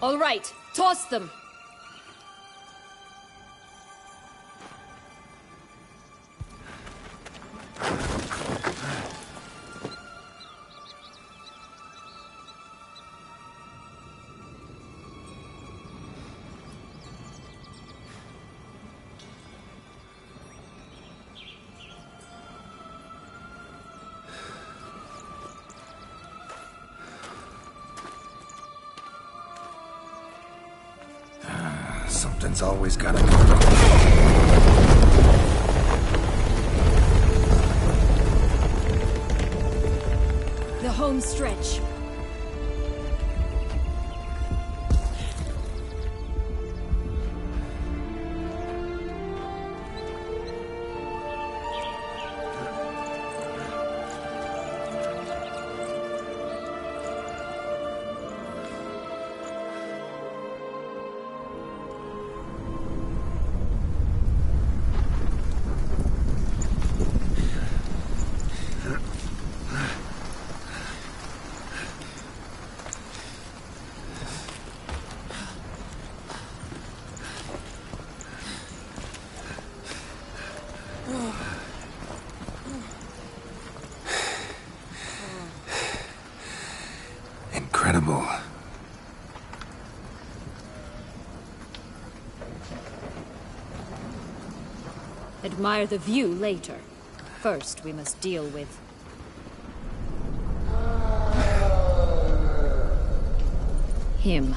All right, toss them. Something's always gotta go wrong. The home stretch. Incredible. Admire the view later. First, we must deal with... him.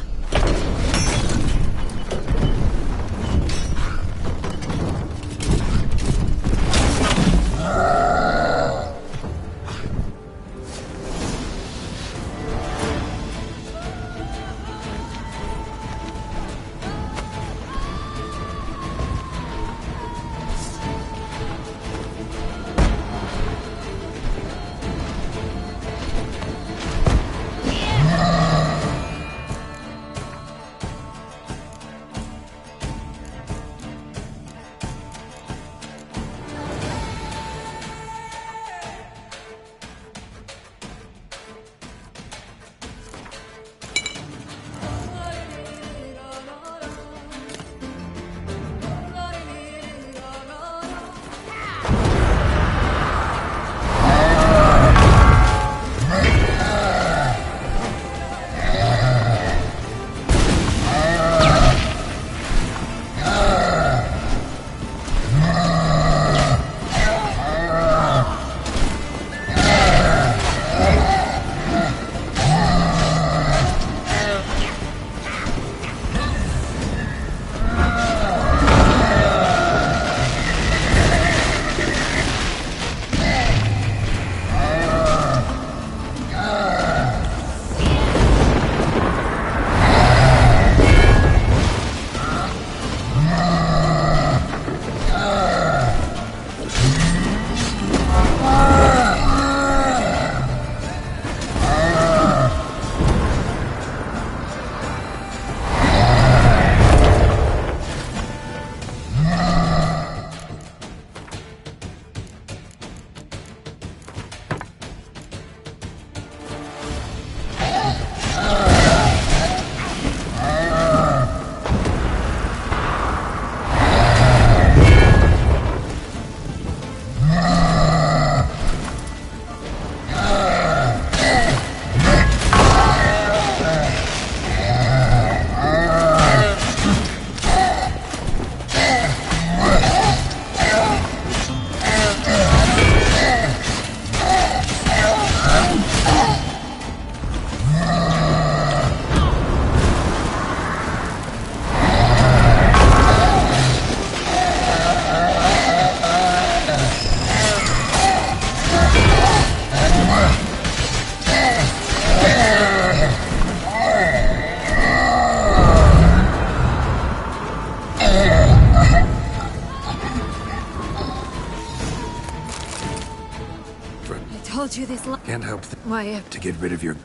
Told you this. Can't help Why? to get rid of your...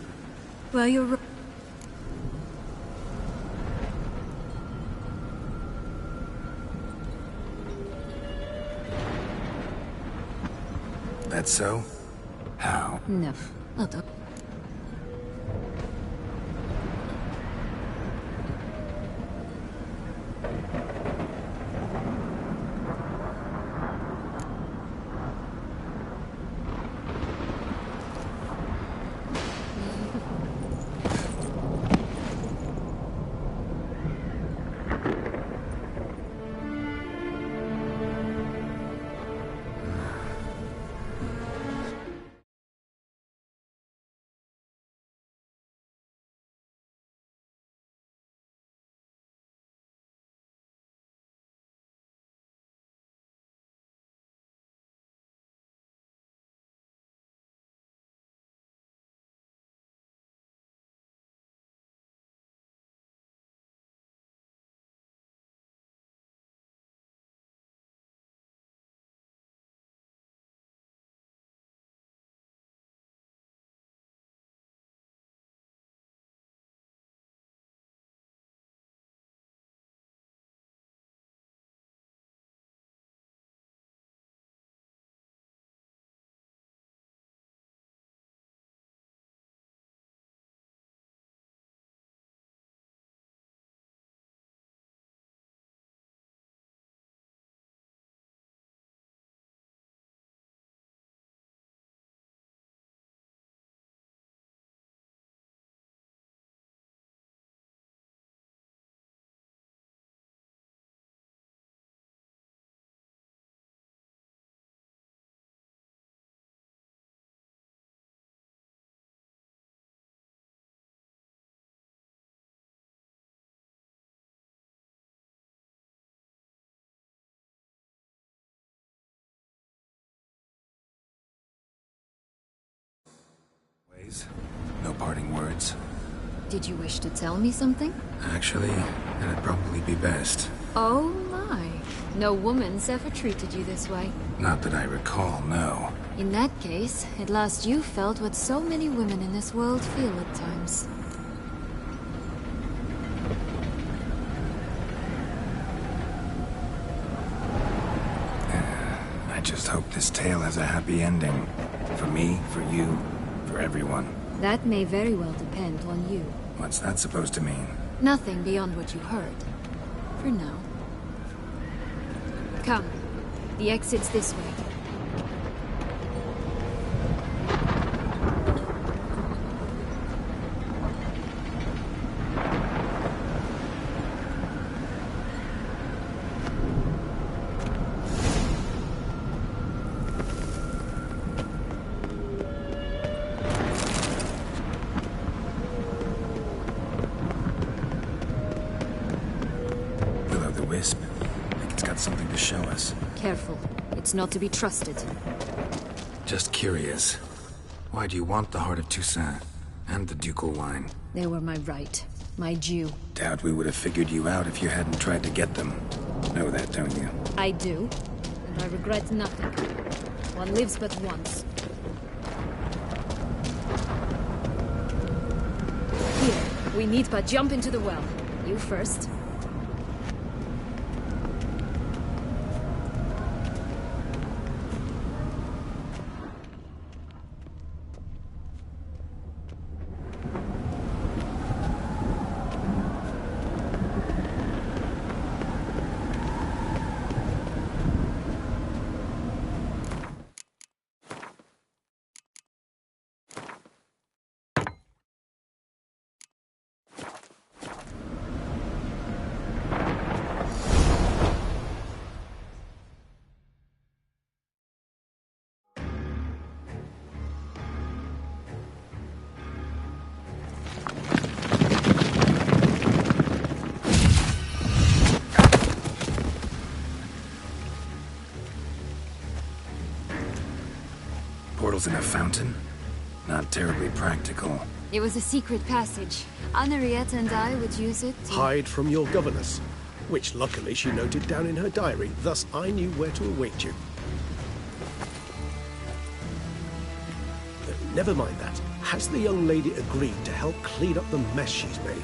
Well, you're. That's so? How? No. I'll do. Please, no parting words. Did you wish to tell me something? Actually, that'd probably be best. Oh my. No woman's ever treated you this way. Not that I recall, no. In that case, at last you felt what so many women in this world feel at times. I just hope this tale has a happy ending. For me, for you, for everyone. That may very well depend on you. What's that supposed to mean? Nothing beyond what you heard. For now. Come. The exit's this way. Wisp. Like it's got something to show us. Careful. It's not to be trusted. Just curious. Why do you want the Heart of Toussaint? And the ducal wine? They were my right. My due. Doubt we would have figured you out if you hadn't tried to get them. Know that, don't you? I do. And I regret nothing. One lives but once. Here. We need but jump into the well. You first. Portals in a fountain? Not terribly practical. It was a secret passage. Henriette and I would use it to... Hide from your governess, which luckily she noted down in her diary, thus I knew where to await you. Never mind that. Has the young lady agreed to help clean up the mess she's made?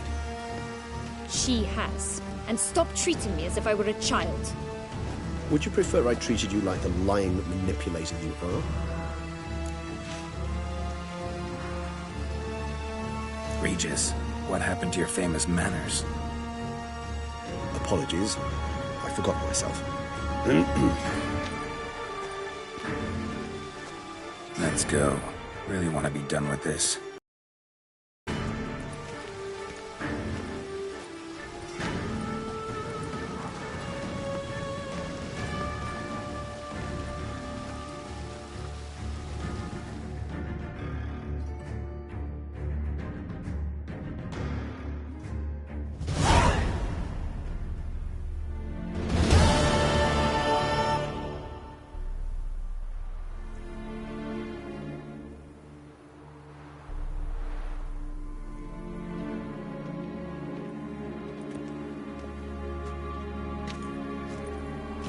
She has. And stop treating me as if I were a child. Would you prefer I treated you like the lying manipulator you are? Regis, what happened to your famous manners? Apologies. I forgot myself. Let's go. Really want to be done with this.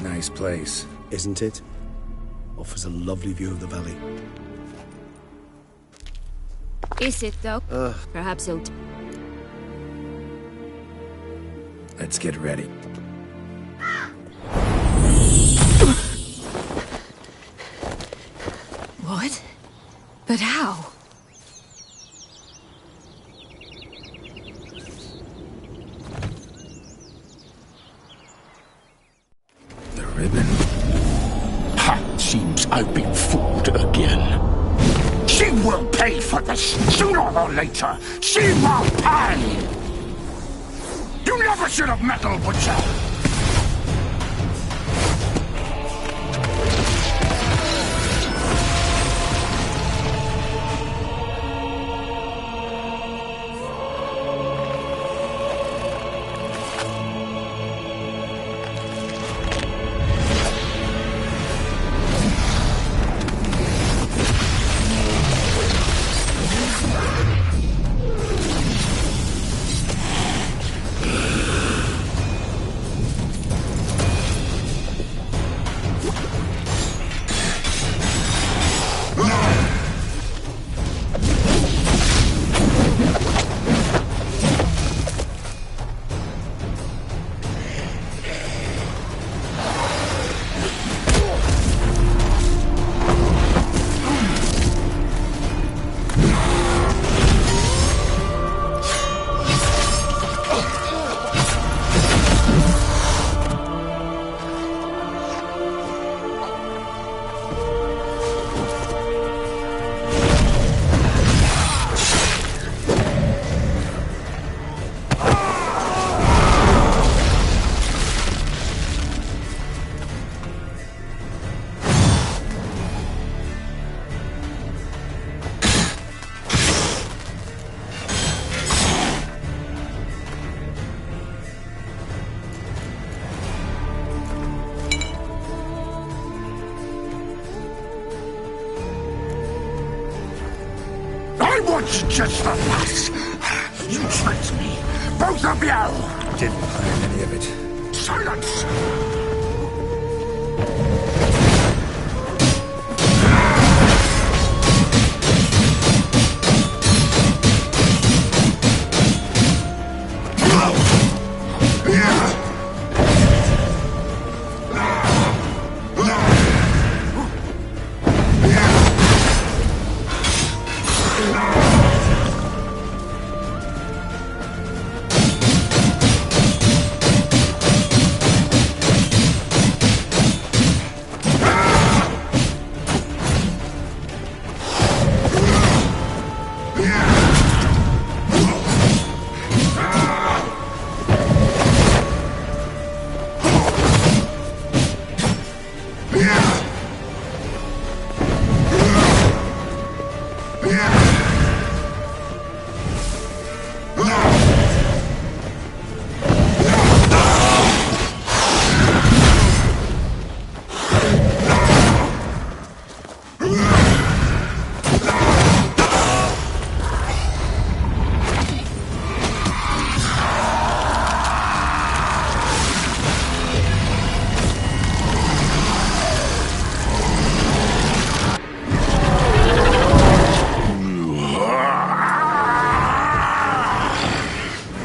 Nice place. Isn't it? Offers a lovely view of the valley. Is it, though? Perhaps he'll... Let's get ready. What? But how? Seems I've been fooled again. She will pay for this, sooner or later. She will pay! You never should have meddled with her! I want just the last. You tricked me. Both of you! Didn't plan any of it. Silence!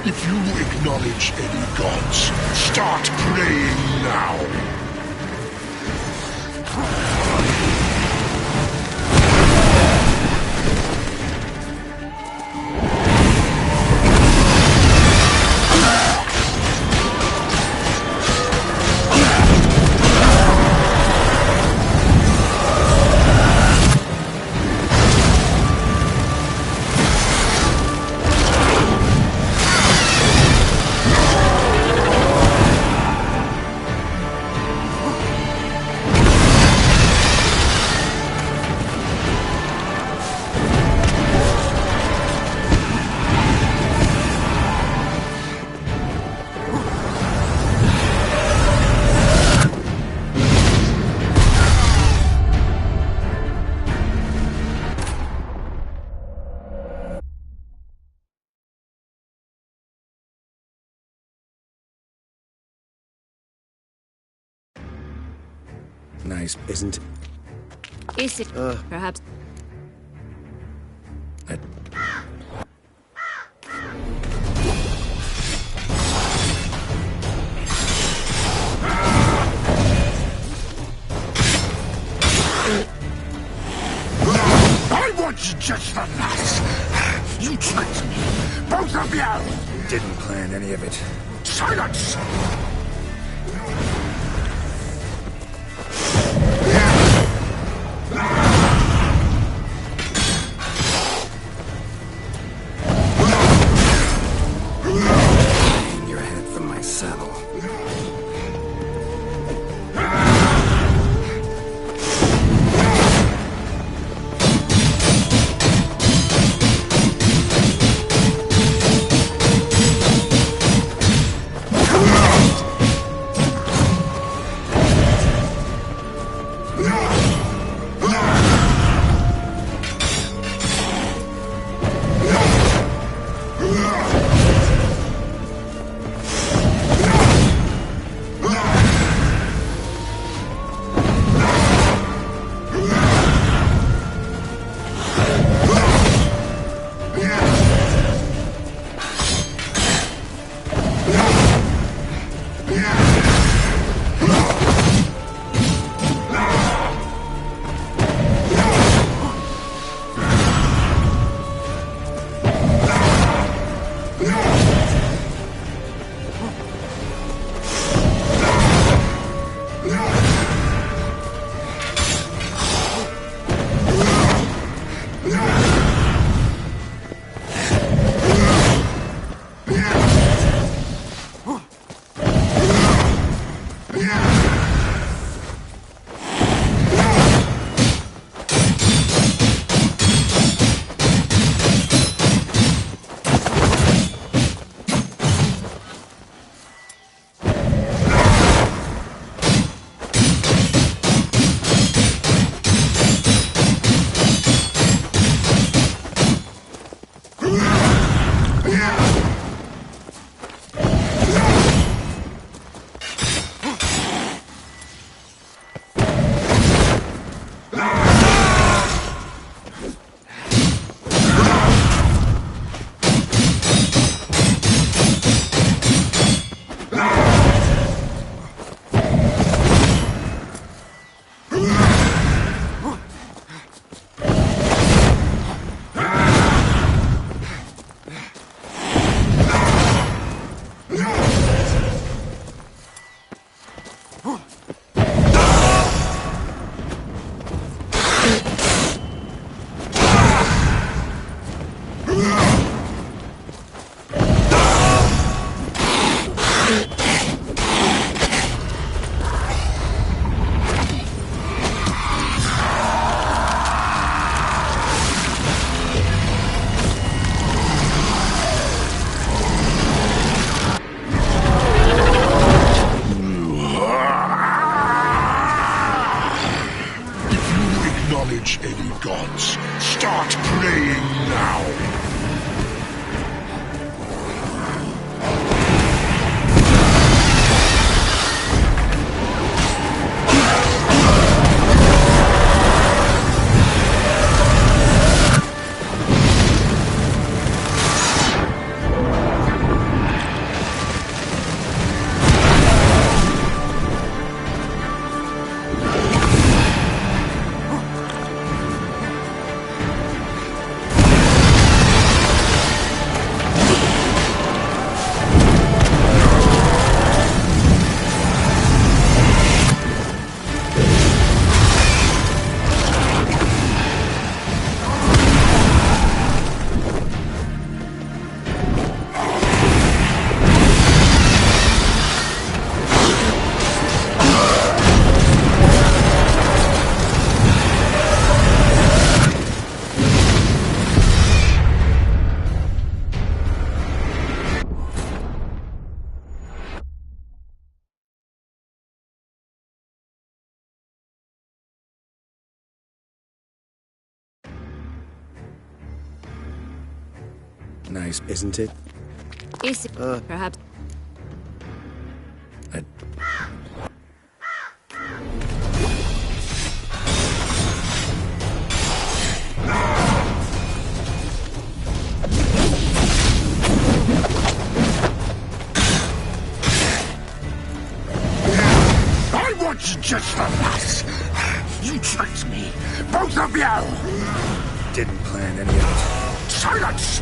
If you acknowledge any gods, start praying now. Nice. Isn't... Is it perhaps? I... I want just the last. You tricked me. Both of you! Didn't plan any of it. Silence! Hang your head from my saddle. Nice. Isn't it? Is it? Perhaps. I... I want you just for us. You tricked me, both of you. Didn't plan any of it. Silence!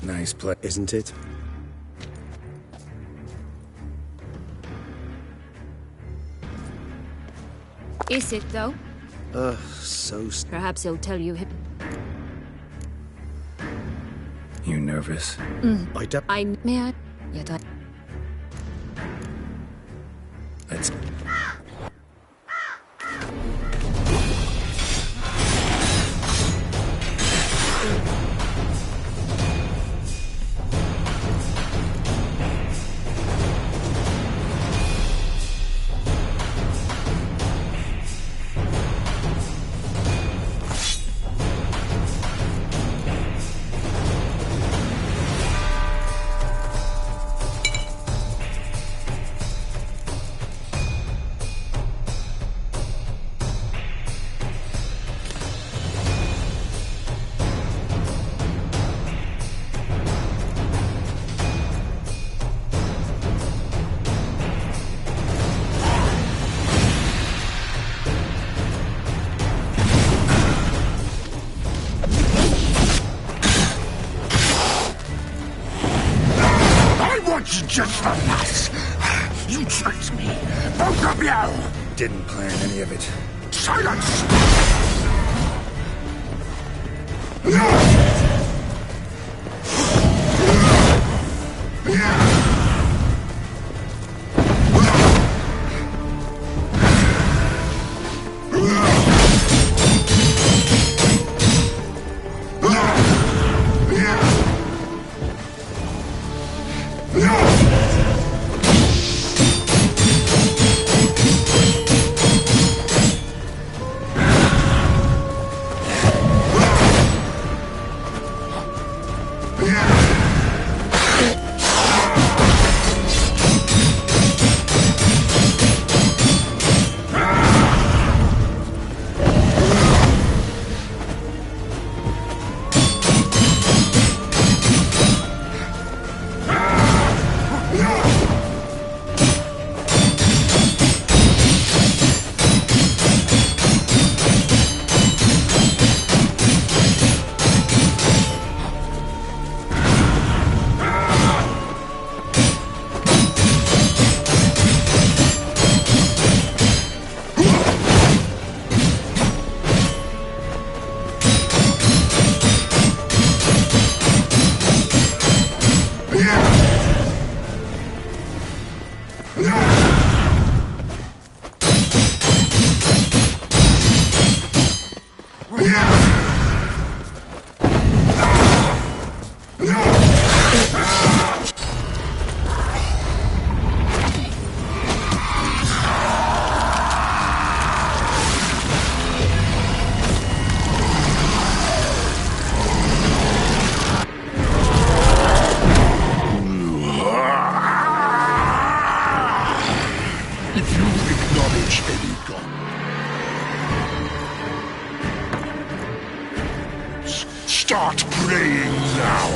Nice play, Isn't it? Is it, though? So... Perhaps he'll tell you. You nervous? May I? Yet I... Let's... just the lass. You tricked me. Both of you. Didn't plan any of it. Silence! If you acknowledge any gods, start praying now.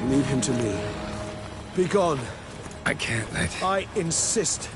Leave him to me. Be gone. I can't let... I insist.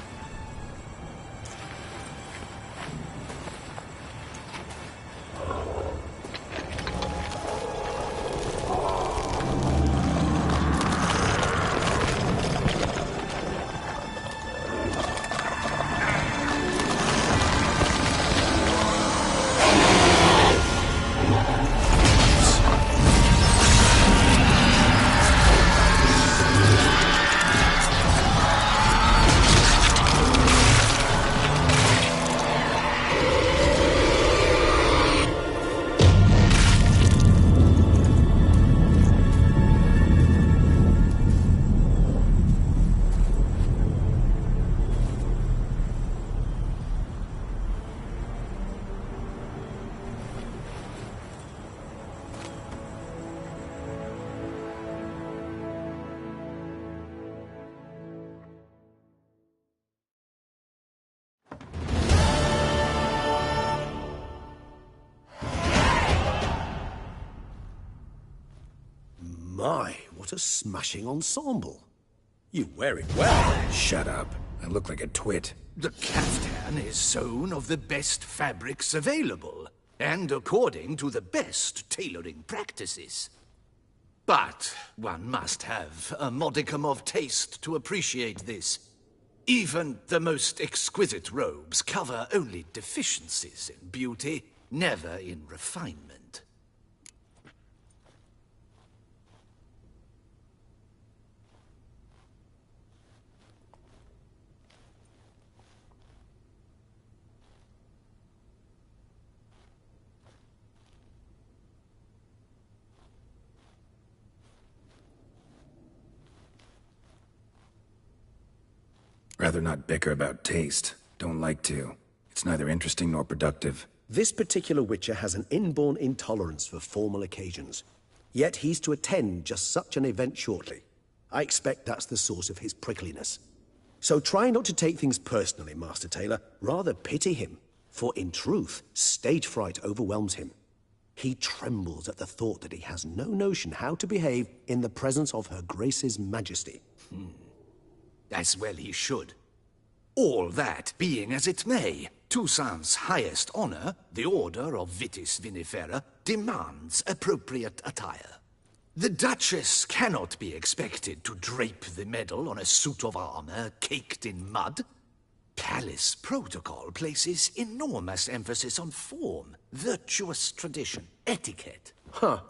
My, what a smashing ensemble. You wear it well. Shut up. I look like a twit. The caftan is sewn of the best fabrics available, and according to the best tailoring practices. But one must have a modicum of taste to appreciate this. Even the most exquisite robes cover only deficiencies in beauty, never in refinement. Rather not bicker about taste. Don't like to. It's neither interesting nor productive. This particular Witcher has an inborn intolerance for formal occasions. Yet he's to attend just such an event shortly. I expect that's the source of his prickliness. So try not to take things personally, Master Taylor. Rather pity him. For in truth, stage fright overwhelms him. He trembles at the thought that he has no notion how to behave in the presence of Her Grace's Majesty. As well he should. All that being as it may, Toussaint's highest honor, the Order of Vitis Vinifera, demands appropriate attire. The Duchess cannot be expected to drape the medal on a suit of armor caked in mud. Palace protocol places enormous emphasis on form, virtuous tradition, etiquette. Huh.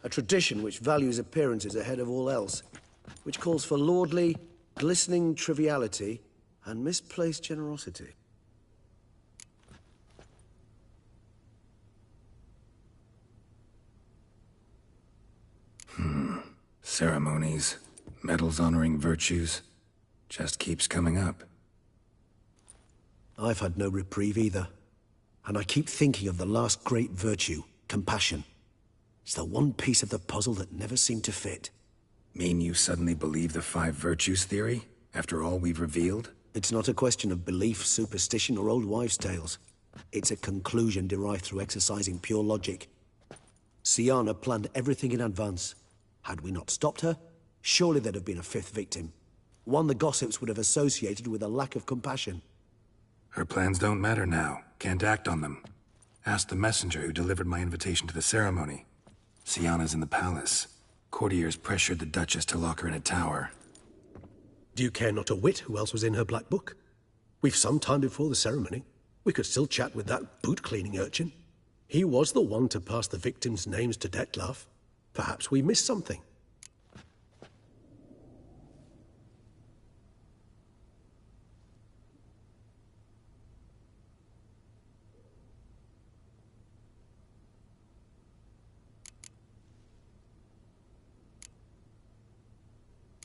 A tradition which values appearances ahead of all else. Which calls for lordly, glistening triviality and misplaced generosity. Ceremonies, medals honoring virtues, just keeps coming up. I've had no reprieve either. And I keep thinking of the last great virtue, compassion. It's the one piece of the puzzle that never seemed to fit. Mean you suddenly believe the 5 virtues theory, after all we've revealed? It's not a question of belief, superstition, or old wives' tales. It's a conclusion derived through exercising pure logic. Syanna planned everything in advance. Had we not stopped her, surely there'd have been a 5th victim. One the gossips would have associated with a lack of compassion. Her plans don't matter now. Can't act on them. Ask the messenger who delivered my invitation to the ceremony. Syanna's in the palace. Courtiers pressured the Duchess to lock her in a tower. Do you care not a whit who else was in her black book? We've some time before the ceremony. We could still chat with that boot-cleaning urchin. He was the one to pass the victims' names to Dettlaff. Perhaps we missed something.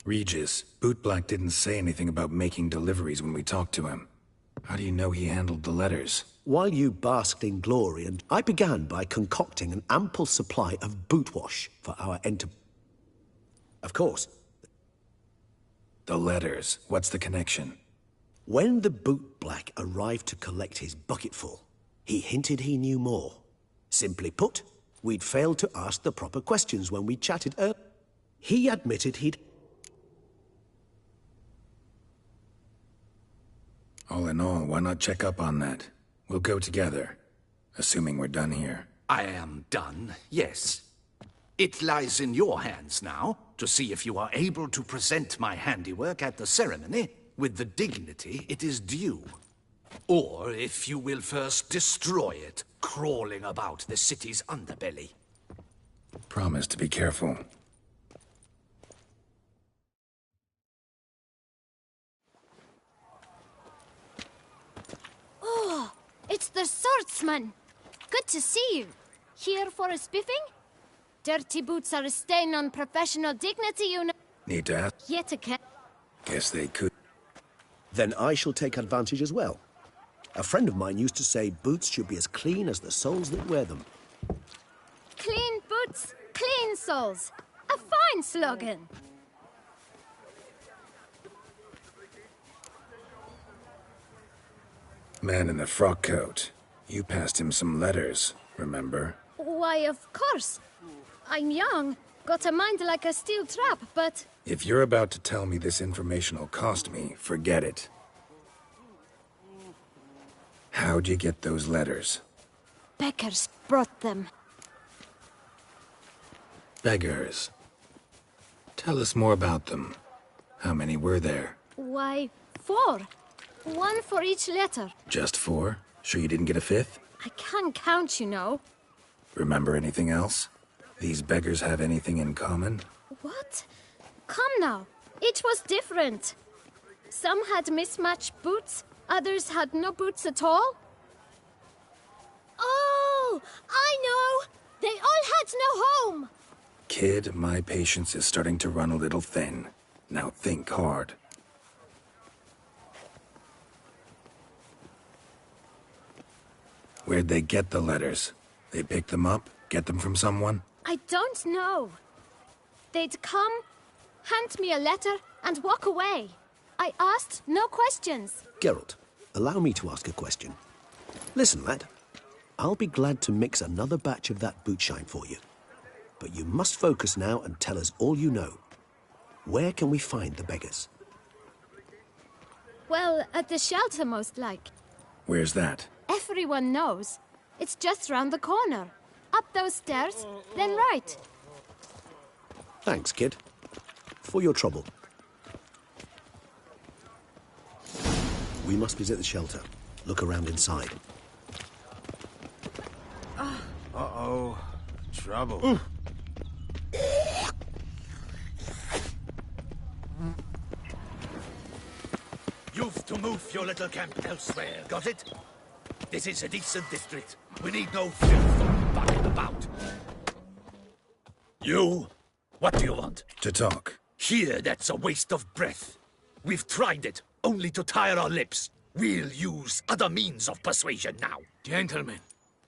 Regis, Bootblack didn't say anything about making deliveries when we talked to him. How do you know he handled the letters? While you basked in glory, and I began by concocting an ample supply of boot wash for our Of course. The letters. What's the connection? When the Bootblack arrived to collect his bucketful, he hinted he knew more. Simply put, we'd failed to ask the proper questions when we chatted earlier. He admitted he'd... All in all, why not check up on that? We'll go together, assuming we're done here. I am done, yes. It lies in your hands now to see if you are able to present my handiwork at the ceremony with the dignity it is due. Or if you will first destroy it, crawling about the city's underbelly. Promise to be careful. Oh, it's the swordsman. Good to see you. Here for a spiffing? Dirty boots are a stain on professional dignity, you know. Need to ask? Yet again. Guess they could. Then I shall take advantage as well. A friend of mine used to say boots should be as clean as the soles that wear them. Clean boots, clean soles. A fine slogan. Man in the frock coat. You passed him some letters, remember? Why, of course. I'm young, got a mind like a steel trap, but... If you're about to tell me this information will cost me, forget it. How'd you get those letters? Beggars brought them. Beggars. Tell us more about them. How many were there? Why, 4. 1 for each letter. Just 4? Sure you didn't get a 5th? I can't count, you know. Remember anything else? These beggars have anything in common? What? Come now. Each was different. Some had mismatched boots, others had no boots at all. Oh, I know! They all had no home! Kid, my patience is starting to run a little thin. Now think hard. Where'd they get the letters? They pick them up? Get them from someone? I don't know. They'd come, hand me a letter, and walk away. I asked no questions. Geralt, allow me to ask a question. Listen, lad. I'll be glad to mix another batch of that bootshine for you. But you must focus now and tell us all you know. Where can we find the beggars? Well, at the shelter, most like. Where's that? Everyone knows. It's just round the corner. Up those stairs, then right. Thanks, kid. For your trouble. We must visit the shelter. Look around inside. Uh-oh. Trouble. You've to move your little camp elsewhere, got it? This is a decent district. We need no filth or bugging about. You? What do you want? To talk. Here, that's a waste of breath. We've tried it, only to tire our lips. We'll use other means of persuasion now. Gentlemen,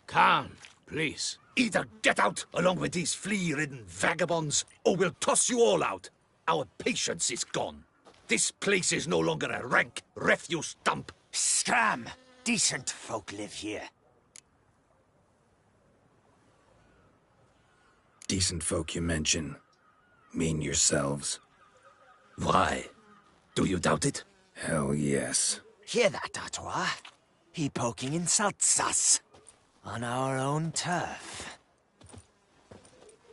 calm, please. Either get out along with these flea-ridden vagabonds, or we'll toss you all out. Our patience is gone. This place is no longer a rank refuse dump. Scram! Decent folk live here. Decent folk you mention. Mean yourselves. Why? Do you doubt it? Hell yes. Hear that, Artois? He poking insults us. On our own turf.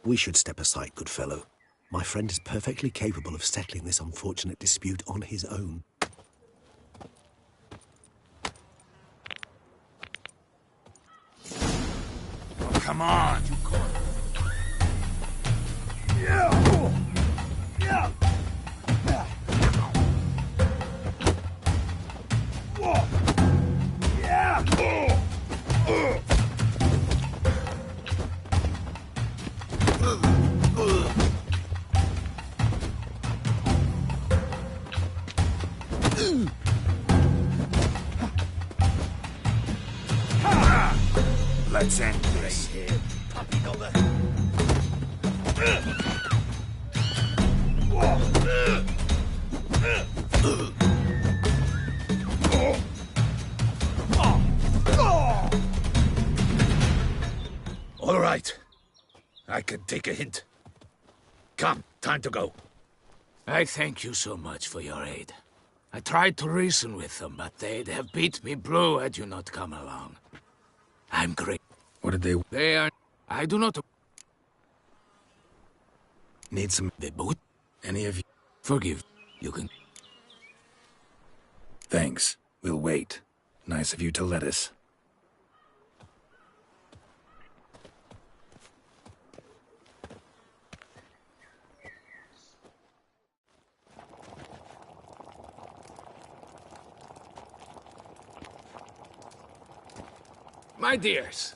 We should step aside, good fellow. My friend is perfectly capable of settling this unfortunate dispute on his own. Come on! Let's end this. All right. I can take a hint. Come, time to go. I thank you so much for your aid. I tried to reason with them, but they'd have beat me blue had you not come along. I'm great. What did they... They are... I do not... Need some... The boot? Any of you? Forgive. You can... Thanks. We'll wait. Nice of you to let us. My dears,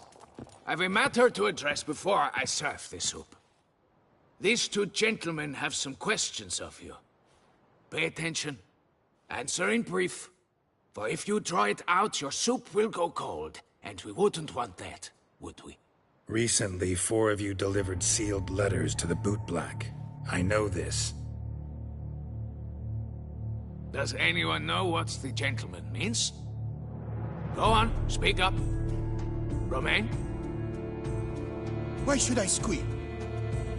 I've a matter to address before I serve the soup. These two gentlemen have some questions of you. Pay attention. Answer in brief. For if you draw it out, your soup will go cold. And we wouldn't want that, would we? Recently, 4 of you delivered sealed letters to the bootblack. I know this. Does anyone know what the gentleman means? Go on, speak up. Romain? Why should I squeal?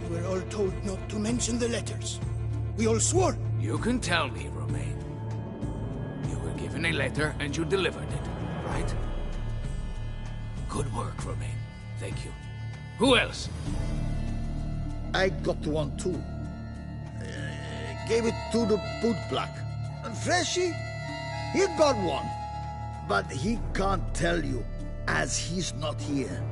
We were all told not to mention the letters. We all swore. You can tell me, Romain. You were given a letter and you delivered it, right? Good work, Romain. Thank you. Who else? I got one too. Gave it to the bootblack. And Freshy, he got one. But he can't tell you, as he's not here.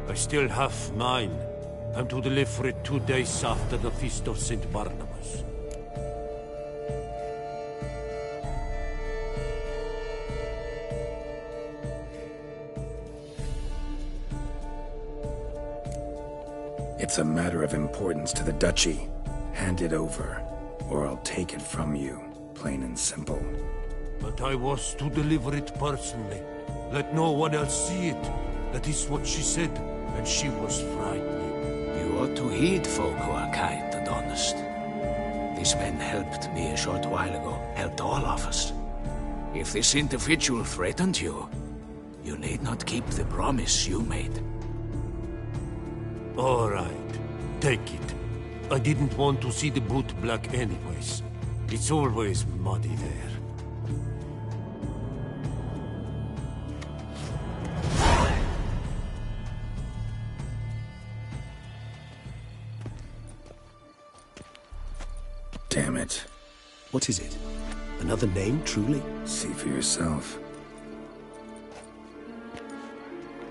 I still have mine. I'm to deliver it 2 days after the Feast of St. Barnabas. It's a matter of importance to the Duchy. Hand it over, or I'll take it from you. Plain and simple. But I was to deliver it personally. Let no one else see it. That is what she said, and she was frightening. You ought to heed folk who are kind and honest. These men helped me a short while ago, helped all of us. If this individual threatened you, you need not keep the promise you made. All right, take it. I didn't want to see the bootblack anyways. It's always muddy there. Damn it. What is it? Another name, truly? See for yourself.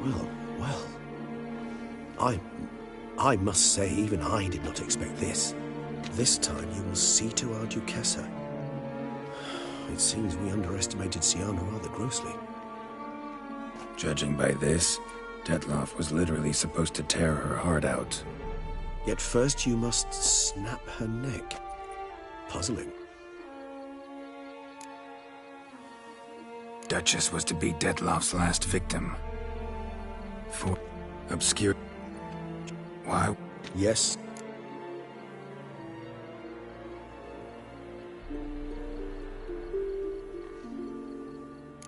Well, well. I must say, even I did not expect this. This time you will see to our Duquesa. It seems we underestimated Siana rather grossly. Judging by this, Detloff was literally supposed to tear her heart out. Yet first you must snap her neck. Puzzling. Duchess was to be Detloff's last victim. For obscure... Why? Yes.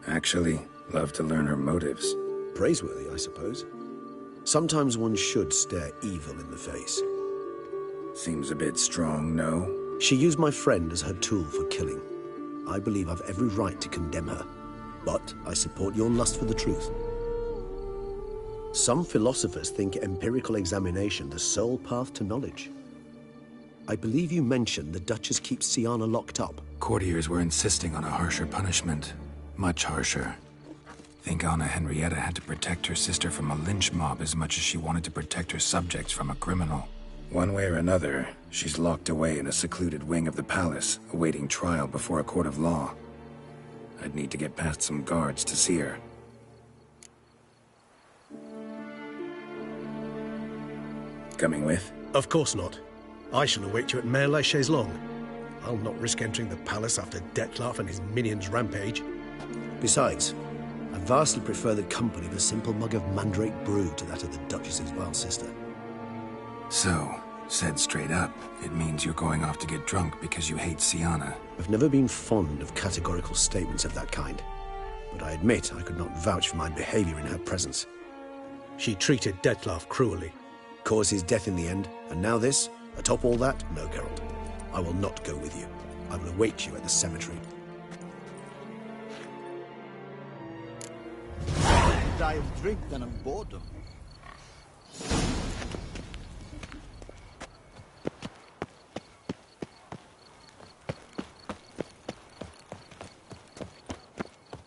Actually, love to learn her motives. Praiseworthy, I suppose. Sometimes one should stare evil in the face. Seems a bit strong, no? She used my friend as her tool for killing. I believe I've every right to condemn her. But I support your lust for the truth. Some philosophers think empirical examination the sole path to knowledge. I believe you mentioned the Duchess keeps Siana locked up. Courtiers were insisting on a harsher punishment. Much harsher. Think Anna Henrietta had to protect her sister from a lynch mob as much as she wanted to protect her subjects from a criminal. One way or another, she's locked away in a secluded wing of the palace, awaiting trial before a court of law. I'd need to get past some guards to see her. Coming with? Of course not. I shall await you at Mare la Chaise-Longue. I'll not risk entering the palace after Dettlaff and his minions rampage. Besides, I vastly prefer the company of a simple mug of mandrake brew to that of the Duchess's vile sister. So, said straight up, it means you're going off to get drunk because you hate Siana. I've never been fond of categorical statements of that kind, but I admit I could not vouch for my behavior in her presence. She treated Dettlaff cruelly, caused his death in the end, and now this? Atop all that, no, Geralt. I will not go with you. I will await you at the cemetery. Die of drink than of boredom.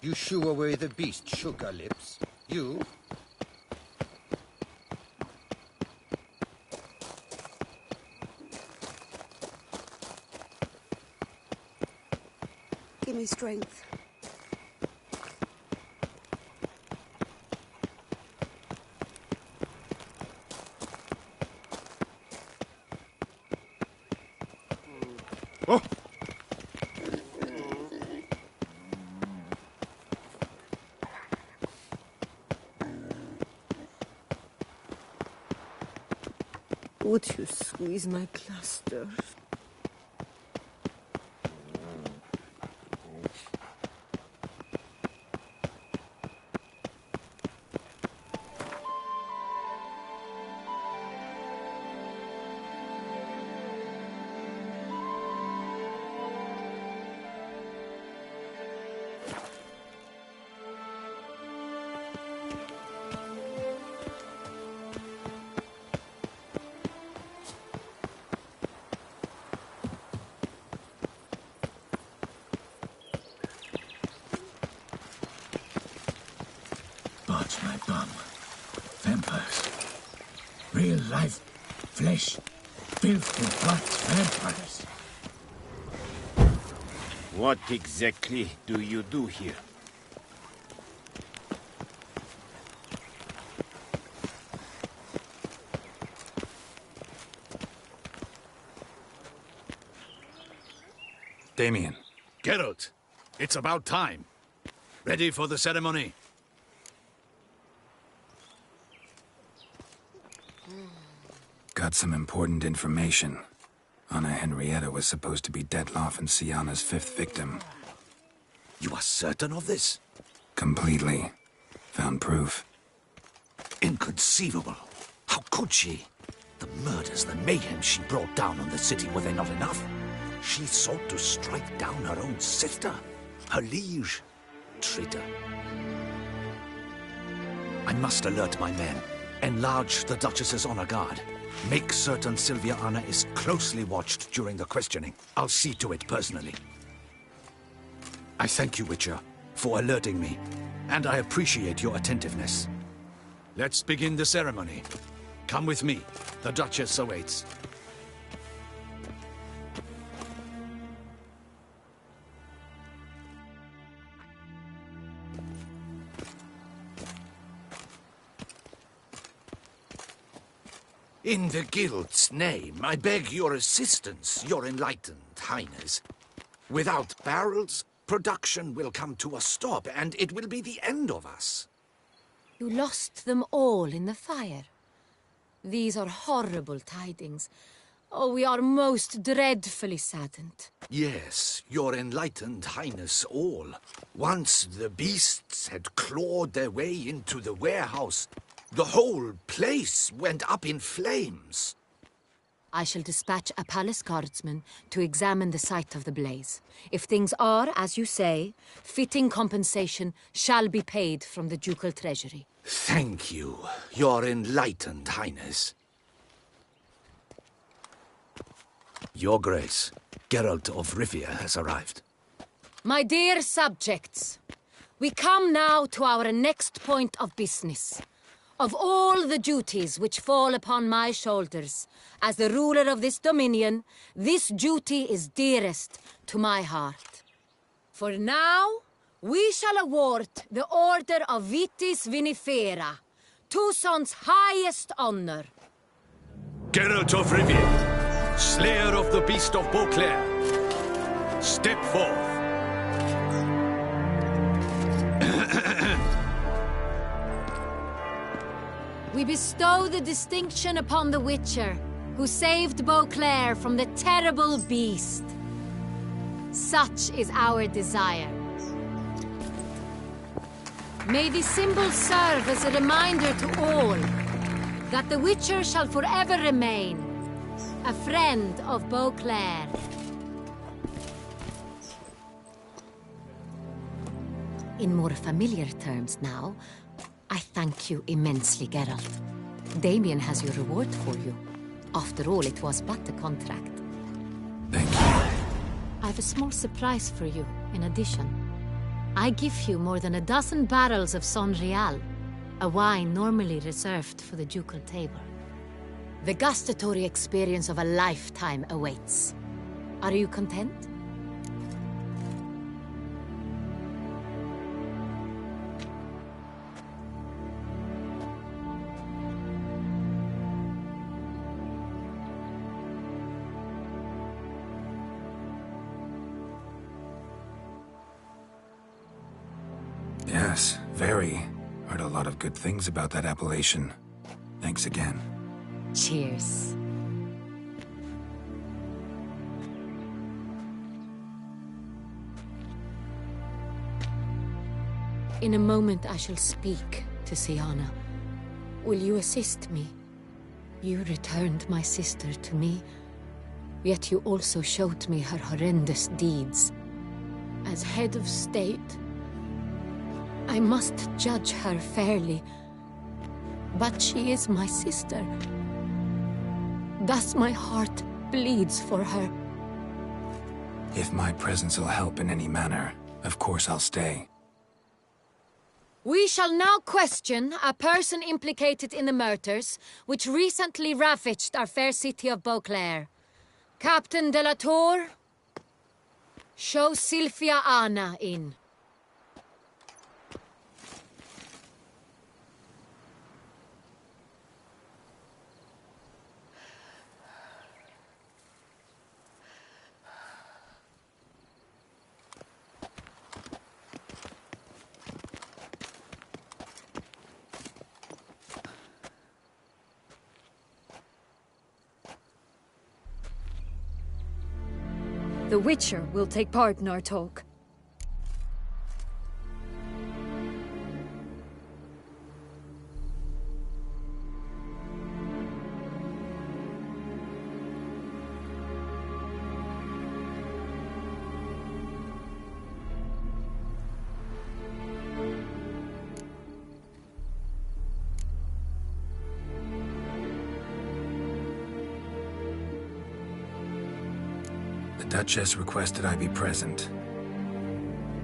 You shoo away the beast, sugar lips. You? Give me strength. Oh! Would you squeeze my cluster? Barge my bum. Vampires. Real life flesh. Filled with blood vampires. What exactly do you do here? Damien. Geralt, it's about time. Ready for the ceremony? Got some important information. Anna Henrietta was supposed to be Dettlaff and Siana's fifth victim. You are certain of this? Completely. Found proof. Inconceivable. How could she? The murders, the mayhem she brought down on the city, were they not enough? She sought to strike down her own sister, her liege. Traitor. I must alert my men. Enlarge the Duchess's honor guard. Make certain Sylvia Anna is closely watched during the questioning. I'll see to it personally. I thank you, Witcher, for alerting me, and I appreciate your attentiveness. Let's begin the ceremony. Come with me. The Duchess awaits. In the Guild's name, I beg your assistance, your enlightened highness. Without barrels, production will come to a stop, and it will be the end of us. You lost them all in the fire. These are horrible tidings. Oh, we are most dreadfully saddened. Yes, your enlightened highness all. Once the beasts had clawed their way into the warehouse, the whole place went up in flames. I shall dispatch a palace guardsman to examine the site of the blaze. If things are, as you say, fitting compensation shall be paid from the ducal treasury. Thank you, Your Enlightened Highness. Your Grace, Geralt of Rivia has arrived. My dear subjects, we come now to our next point of business. Of all the duties which fall upon my shoulders, as the ruler of this dominion, this duty is dearest to my heart. For now, we shall award the Order of Vitis Vinifera, Toussaint's highest honor. Geralt of Rivia, Slayer of the Beast of Beauclair, step forth. We bestow the distinction upon the Witcher, who saved Beauclair from the terrible beast. Such is our desire. May the symbol serve as a reminder to all that the Witcher shall forever remain a friend of Beauclair. In more familiar terms now, I thank you immensely, Geralt. Damien has your reward for you. After all, it was but a contract. Thank you. I have a small surprise for you, in addition. I give you more than a dozen barrels of Son Real, a wine normally reserved for the ducal table. The gustatory experience of a lifetime awaits. Are you content? Yes, very. Heard a lot of good things about that appellation. Thanks again. Cheers. In a moment I shall speak to Siana. Will you assist me? You returned my sister to me, yet you also showed me her horrendous deeds. As head of state, I must judge her fairly, but she is my sister. Thus my heart bleeds for her. If my presence will help in any manner, of course I'll stay. We shall now question a person implicated in the murders which recently ravaged our fair city of Beauclair. Captain de la Tour, show Sylvia Anna in. The Witcher will take part in our talk. The Duchess requested I be present.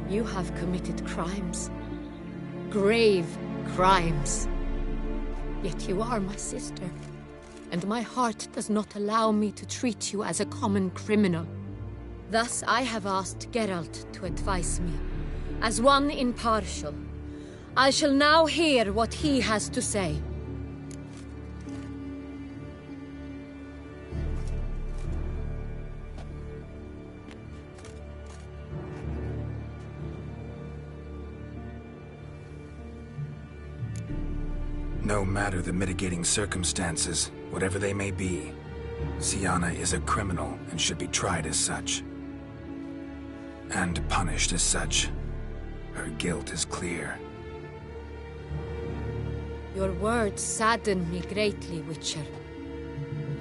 You have committed crimes. Grave crimes. Yet you are my sister, and my heart does not allow me to treat you as a common criminal. Thus I have asked Geralt to advise me, as one impartial. I shall now hear what he has to say. No matter the mitigating circumstances, whatever they may be, Siana is a criminal and should be tried as such. And punished as such. Her guilt is clear. Your words sadden me greatly, Witcher.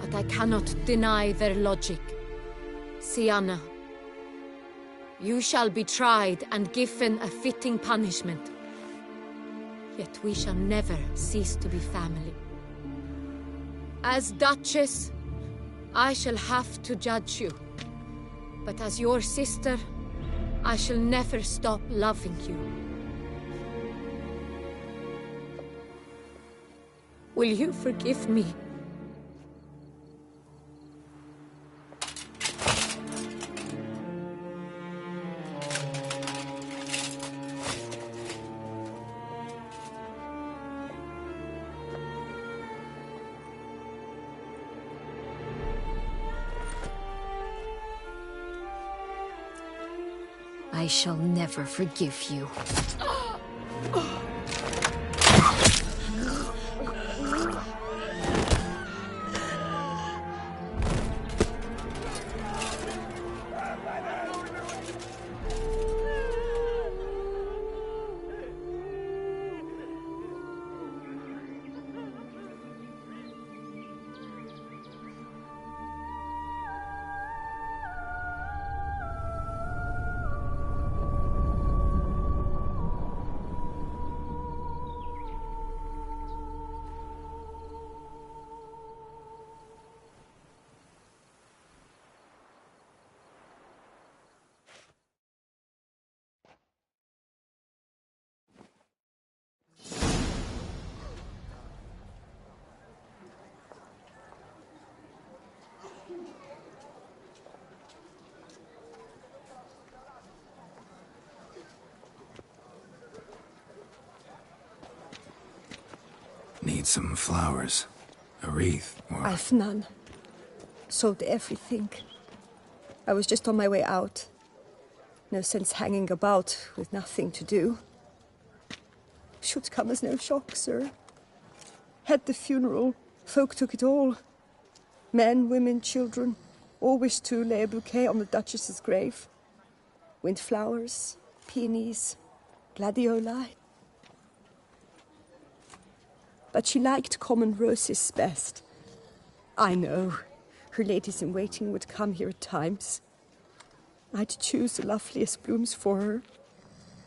But I cannot deny their logic. Siana, you shall be tried and given a fitting punishment. yet we shall never cease to be family. As Duchess, I shall have to judge you. But as your sister, I shall never stop loving you. Will you forgive me? I shall never forgive you. Need some flowers. A wreath, or... I've none. Sold everything. I was just on my way out. No sense hanging about with nothing to do. Should come as no shock, sir. Had the funeral. Folk took it all. Men, women, children. All wished to lay a bouquet on the Duchess's grave. Windflowers, peonies, gladioli. But she liked common roses best. I know. Her ladies-in-waiting would come here at times. I'd choose the loveliest blooms for her.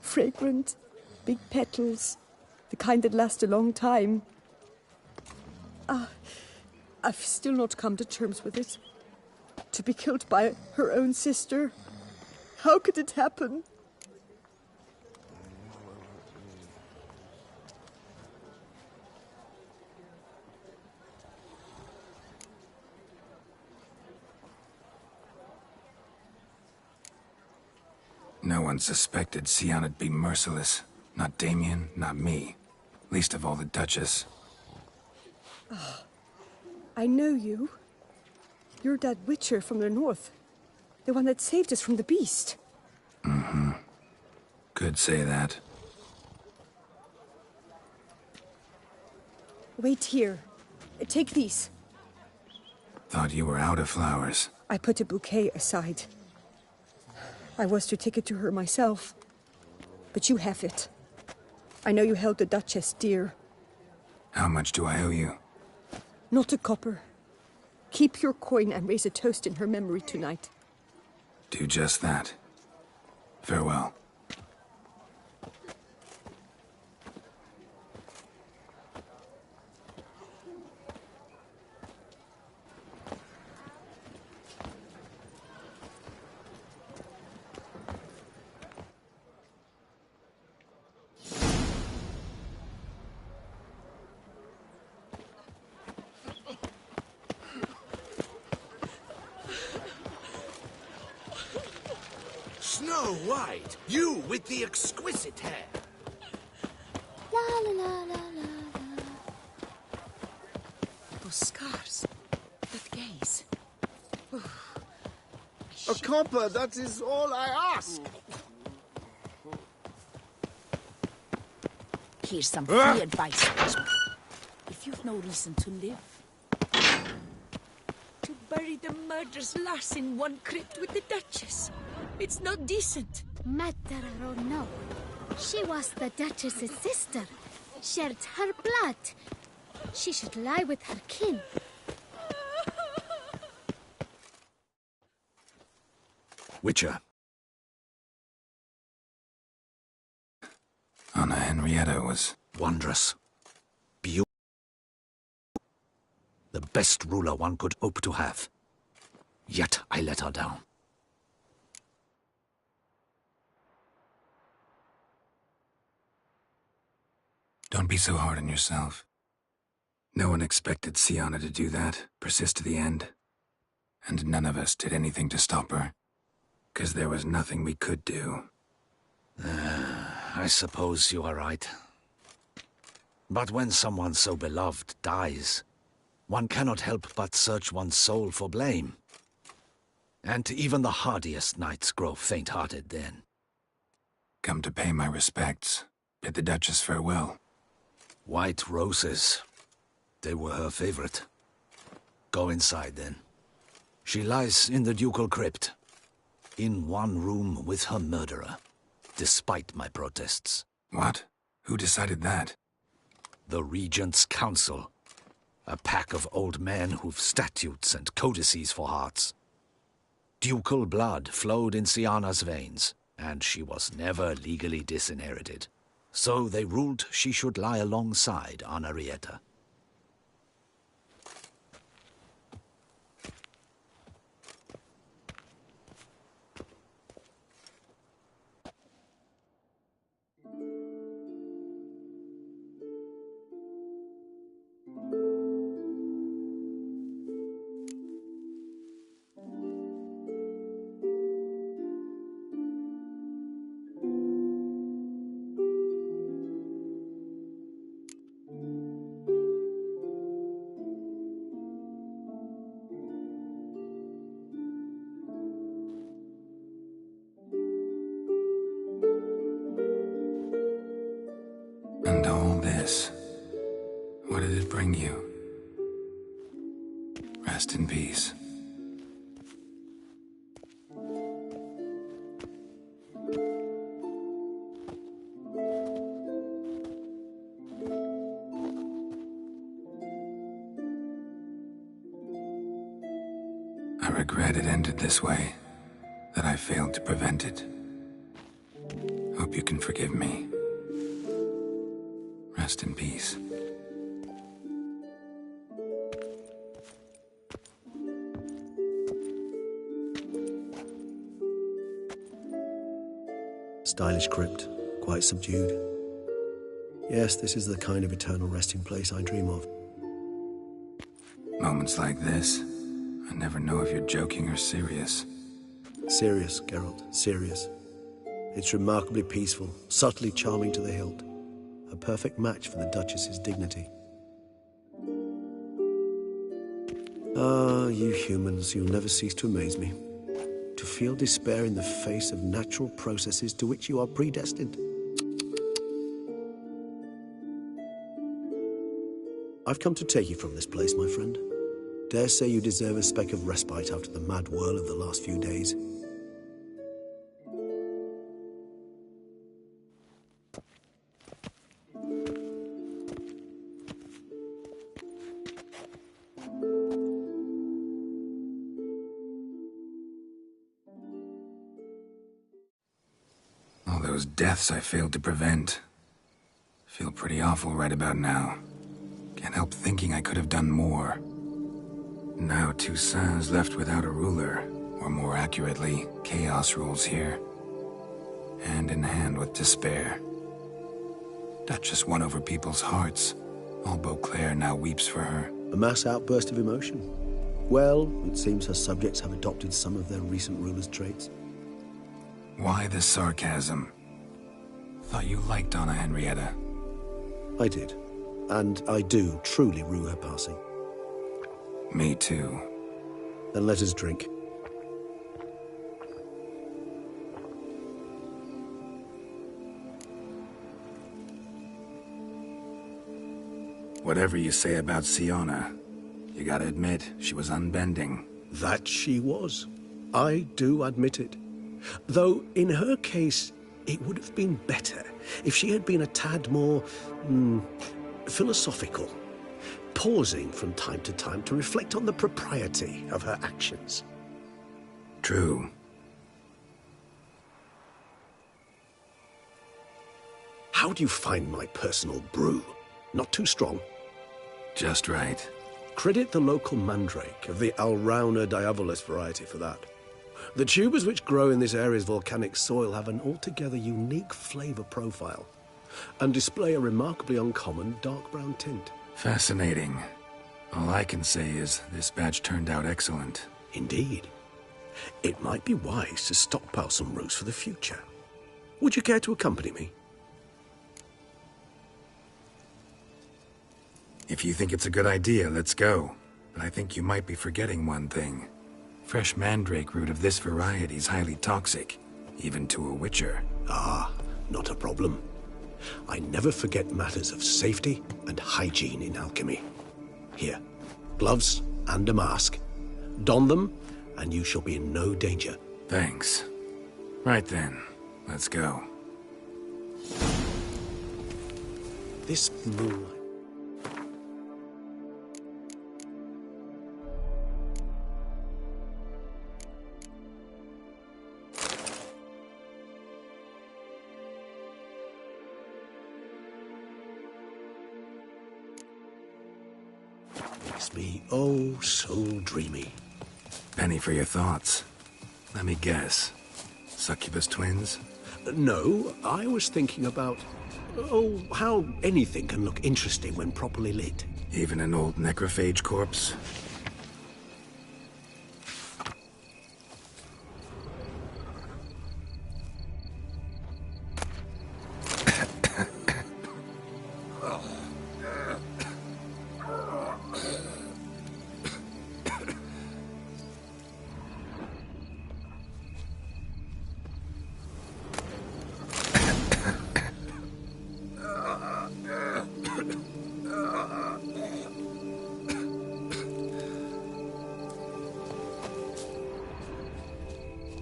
Fragrant, big petals, the kind that last a long time. I've still not come to terms with it. To be killed by her own sister. How could it happen? No one suspected Sianna'd be merciless. Not Damien, not me. Least of all the Duchess. Oh, I know you. You're that witcher from the north. The one that saved us from the beast. Mm-hmm. Could say that. Wait here. Take these. Thought you were out of flowers. I put a bouquet aside. I was to take it to her myself. But you have it. I know you held the Duchess dear. How much do I owe you? Not a copper. Keep your coin and raise a toast in her memory tonight. Do just that. Farewell. Snow White, you with the exquisite hair. La la la la la la. Those scars. That gaze. A copper, that is all I ask. Here's some free advice, Richmond. If you've no reason to live. To bury the murderous lass in one crypt with the Duchess. It's not decent. Matter or no, she was the Duchess's sister. Shared her blood. She should lie with her kin. Witcher. Anna Henrietta was Wondrous. Beautiful. The best ruler one could hope to have. Yet I let her down. Don't be so hard on yourself. No one expected Sienna to do that, persist to the end. And none of us did anything to stop her. 'Cause there was nothing we could do. I suppose you are right. But when someone so beloved dies, one cannot help but search one's soul for blame. And even the hardiest knights grow faint-hearted then. Come to pay my respects. Bid the Duchess farewell. White roses. They were her favorite. Go inside then. She lies in the ducal crypt. In one room with her murderer. Despite my protests. What? Who decided that? The Regent's Council. A pack of old men who've statutes and codices for hearts. Ducal blood flowed in Sienna's veins, and she was never legally disinherited. So they ruled she should lie alongside Henrietta. And all this, what did it bring you? Rest in peace. I regret it ended this way, that I failed to prevent it. Hope you can forgive me. Rest in peace. Stylish crypt, quite subdued. Yes, this is the kind of eternal resting place I dream of. Moments like this, I never know if you're joking or serious. Serious, Geralt, serious. It's remarkably peaceful, subtly charming to the hilt. A perfect match for the Duchess's dignity. Ah, you humans, you'll never cease to amaze me. To feel despair in the face of natural processes to which you are predestined. I've come to take you from this place, my friend. Dare say you deserve a speck of respite after the mad whirl of the last few days. All those deaths I failed to prevent. Feel pretty awful right about now. Can't help thinking I could have done more. Now Toussaint's left without a ruler, or more accurately, chaos rules here. Hand in hand with despair. Duchess won over people's hearts. All Beauclair now weeps for her. A mass outburst of emotion. Well, it seems her subjects have adopted some of their recent ruler's traits. Why the sarcasm? Thought you liked Donna Henrietta. I did. And I do truly rue her passing. Me too. Then let us drink. Whatever you say about Sienna, you gotta admit, she was unbending. That she was. I do admit it. Though, in her case, it would have been better if she had been a tad more, philosophical, pausing from time to time to reflect on the propriety of her actions. True. How do you find my personal brew? Not too strong? Just right. Credit the local mandrake of the Alrauna diabolus variety for that. The tubers which grow in this area's volcanic soil have an altogether unique flavor profile and display a remarkably uncommon dark brown tint. Fascinating. All I can say is this batch turned out excellent. Indeed. It might be wise to stockpile some roots for the future. Would you care to accompany me? If you think it's a good idea, let's go. But I think you might be forgetting one thing. Fresh mandrake root of this variety is highly toxic, even to a witcher. Ah, not a problem. I never forget matters of safety and hygiene in alchemy. Here, gloves and a mask. Don them, and you shall be in no danger. Thanks. Right then, let's go. This moonlight... makes me oh so dreamy. Penny for your thoughts. Let me guess. Succubus twins? No, I was thinking about... oh, how anything can look interesting when properly lit. Even an old necrophage corpse?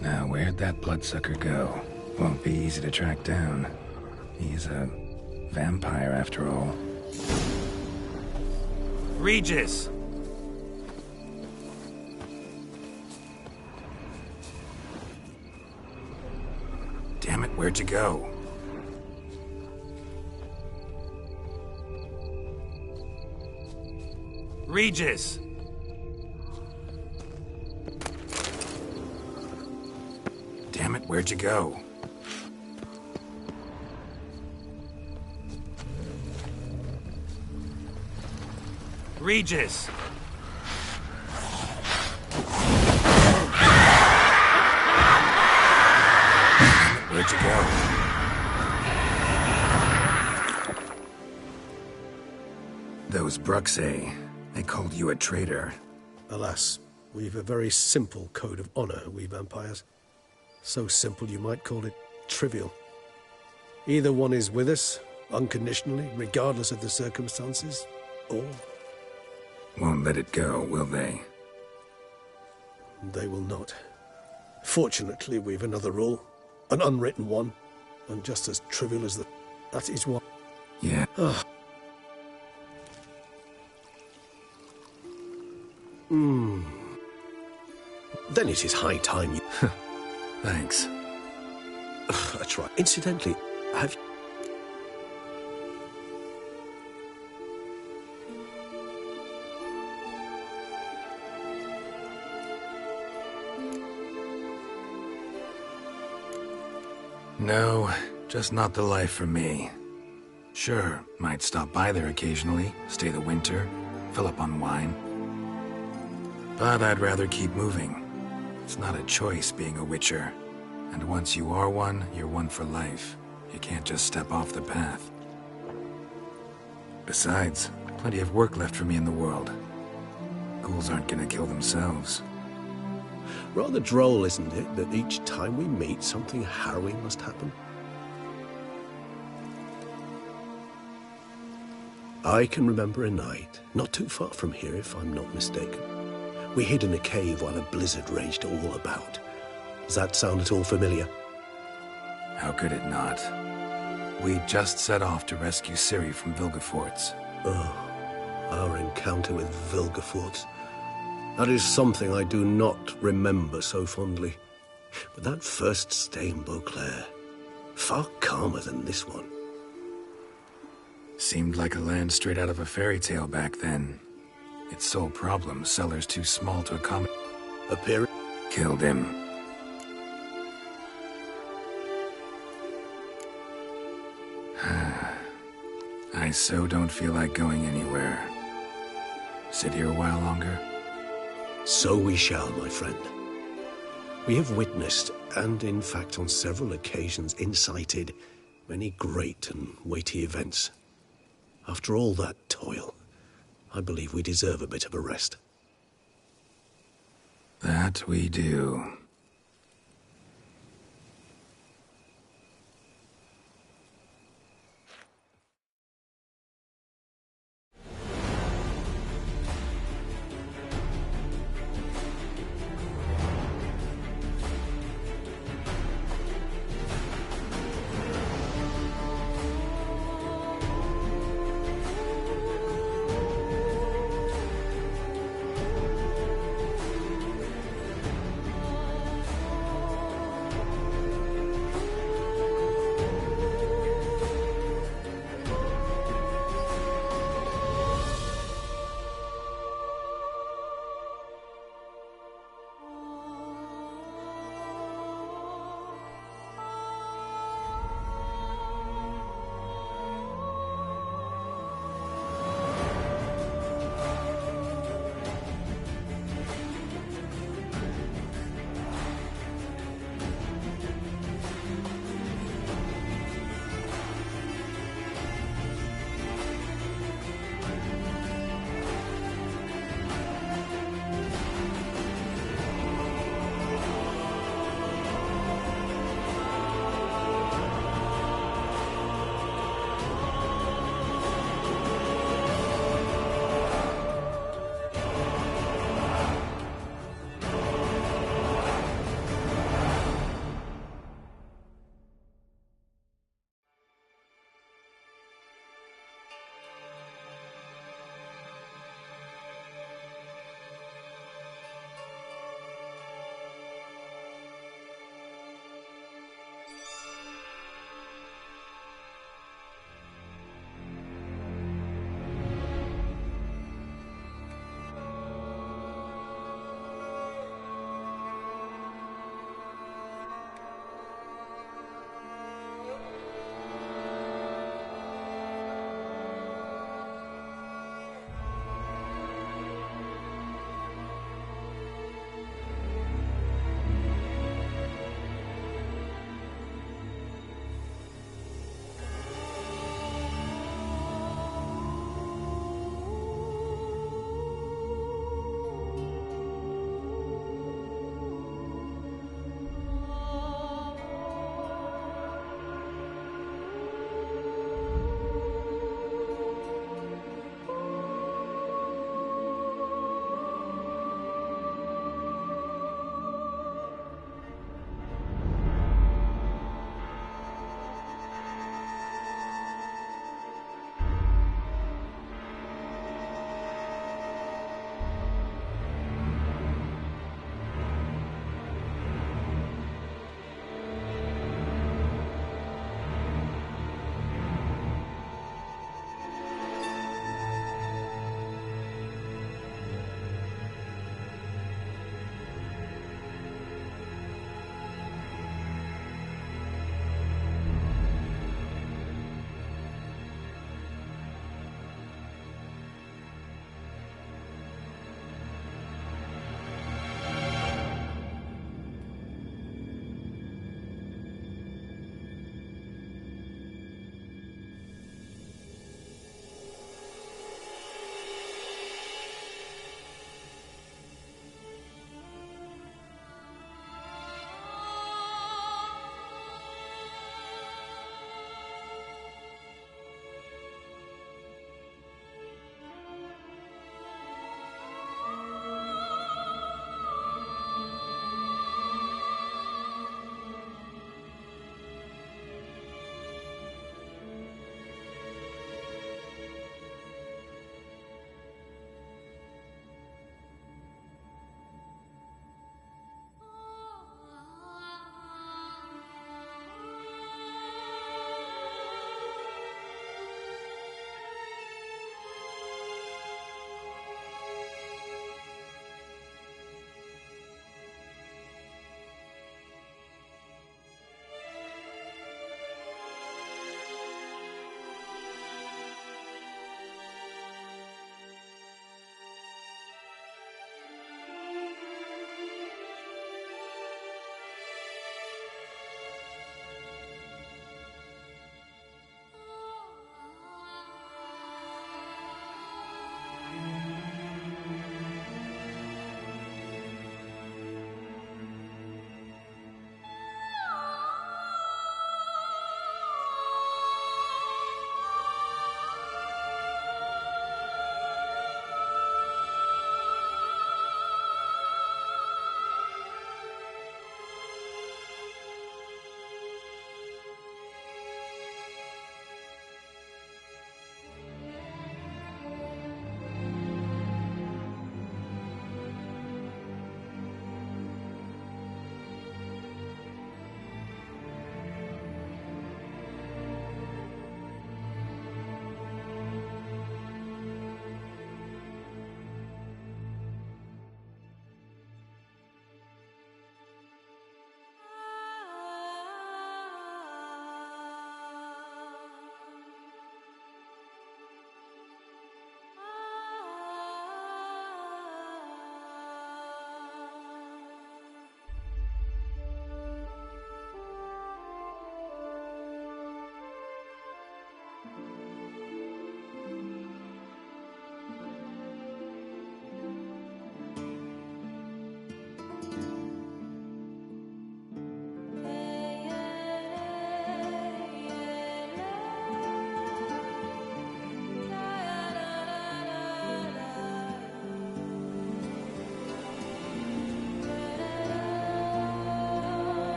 Now, where'd that bloodsucker go? Won't be easy to track down. He's a vampire, after all. Regis! Damn it, where'd you go? Regis! Damn it, where'd you go? Regis! Where'd you go? Those Bruxay, they called you a traitor. Alas, we've a very simple code of honor, we vampires. So simple you might call it trivial. Either one is with us, unconditionally, regardless of the circumstances, or... Won't let it go, will they? They will not. Fortunately, we've another rule. An unwritten one. And just as trivial as that is what... Yeah. Then it is high time you... Thanks. That's right. Incidentally, have you... No, just not the life for me. Sure, might stop by there occasionally, stay the winter, fill up on wine. But I'd rather keep moving. It's not a choice being a witcher. And once you are one, you're one for life. You can't just step off the path. Besides, plenty of work left for me in the world. Ghouls aren't gonna kill themselves. Rather droll, isn't it, that each time we meet, something harrowing must happen? I can remember a night, not too far from here if I'm not mistaken. We hid in a cave while a blizzard raged all about. Does that sound at all familiar? How could it not? We just set off to rescue Ciri from Vilgefortz. Oh, our encounter with Vilgefortz. That is something I do not remember so fondly. But that first stay in Beauclair, far calmer than this one. Seemed like a land straight out of a fairy tale back then. Its sole problem, cellars too small to accommodate. Appearing? Killed him. I so don't feel like going anywhere. Sit here a while longer? So we shall, my friend. We have witnessed, and in fact on several occasions incited, many great and weighty events. After all that toil, I believe we deserve a bit of a rest. That we do.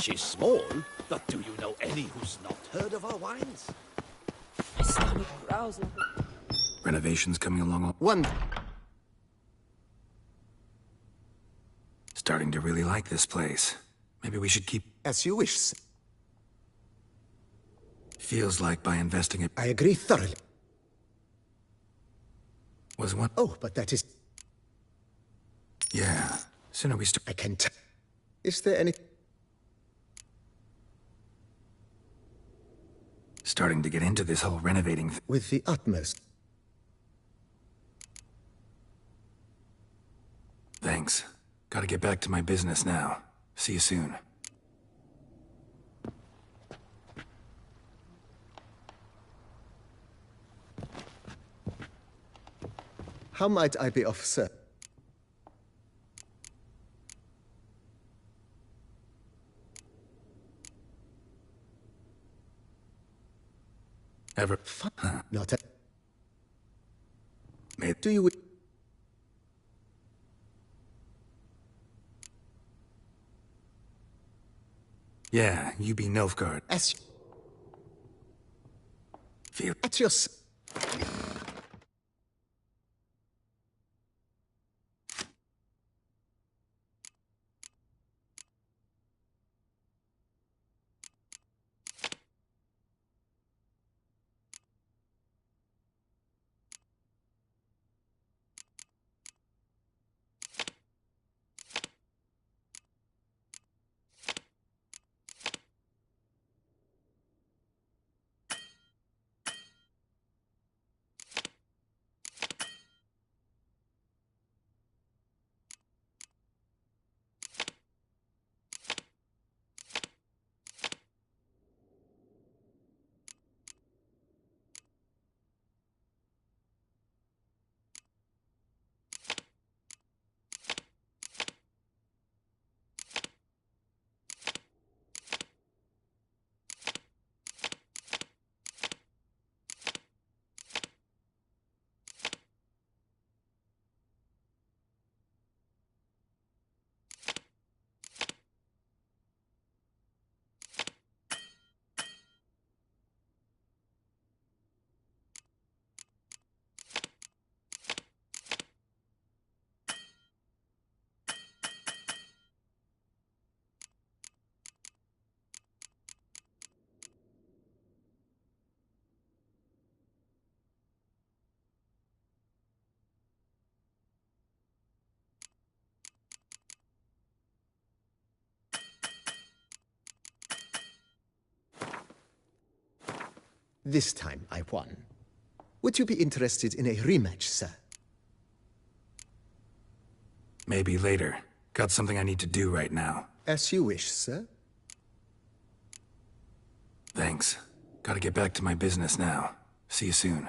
She's small, but do you know any who's not heard of our wines? My stomach growls. Renovations coming along. One. Starting to really like this place. Maybe we should keep... As you wish, sir. Feels like by investing it... I agree thoroughly. Was one... Oh, but that is... Yeah. Sooner we start... I can tell. Is there any... Starting to get into this whole renovating thing. With the utmost. Thanks. Gotta get back to my business now. See you soon. How might I be of service? Ever... Not a... Mate. Do you... Yeah, you be Nilfgaard. As... Feel... At your... This time I won. Would you be interested in a rematch, sir? Maybe later. Got something I need to do right now. As you wish, sir. Thanks. Gotta get back to my business now. See you soon.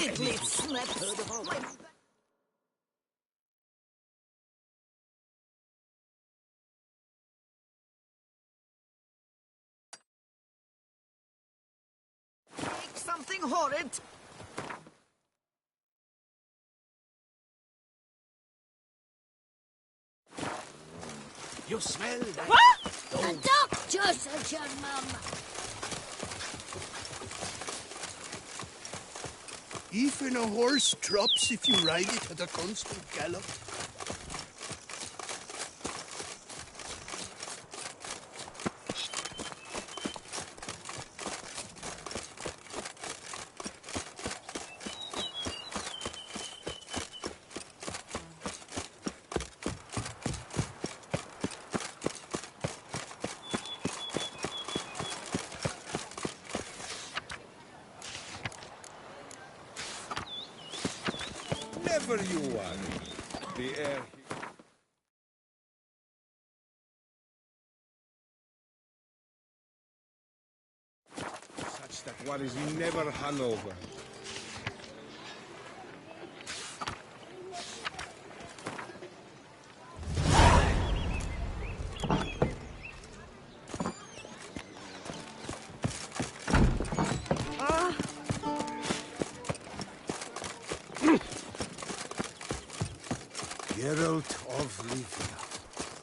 nearly slept. Make something horrid! You smell that? A doctor, said your mum. Even a horse drops if you ride it at a constant gallop. Never you worry. The air... such that one is never hung over. Geralt of Rivia,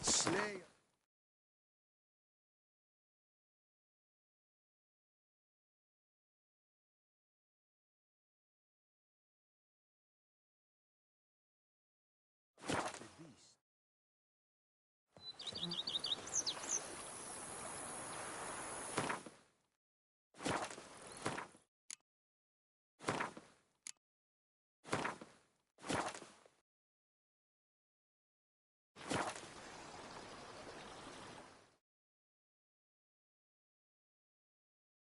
Slayer.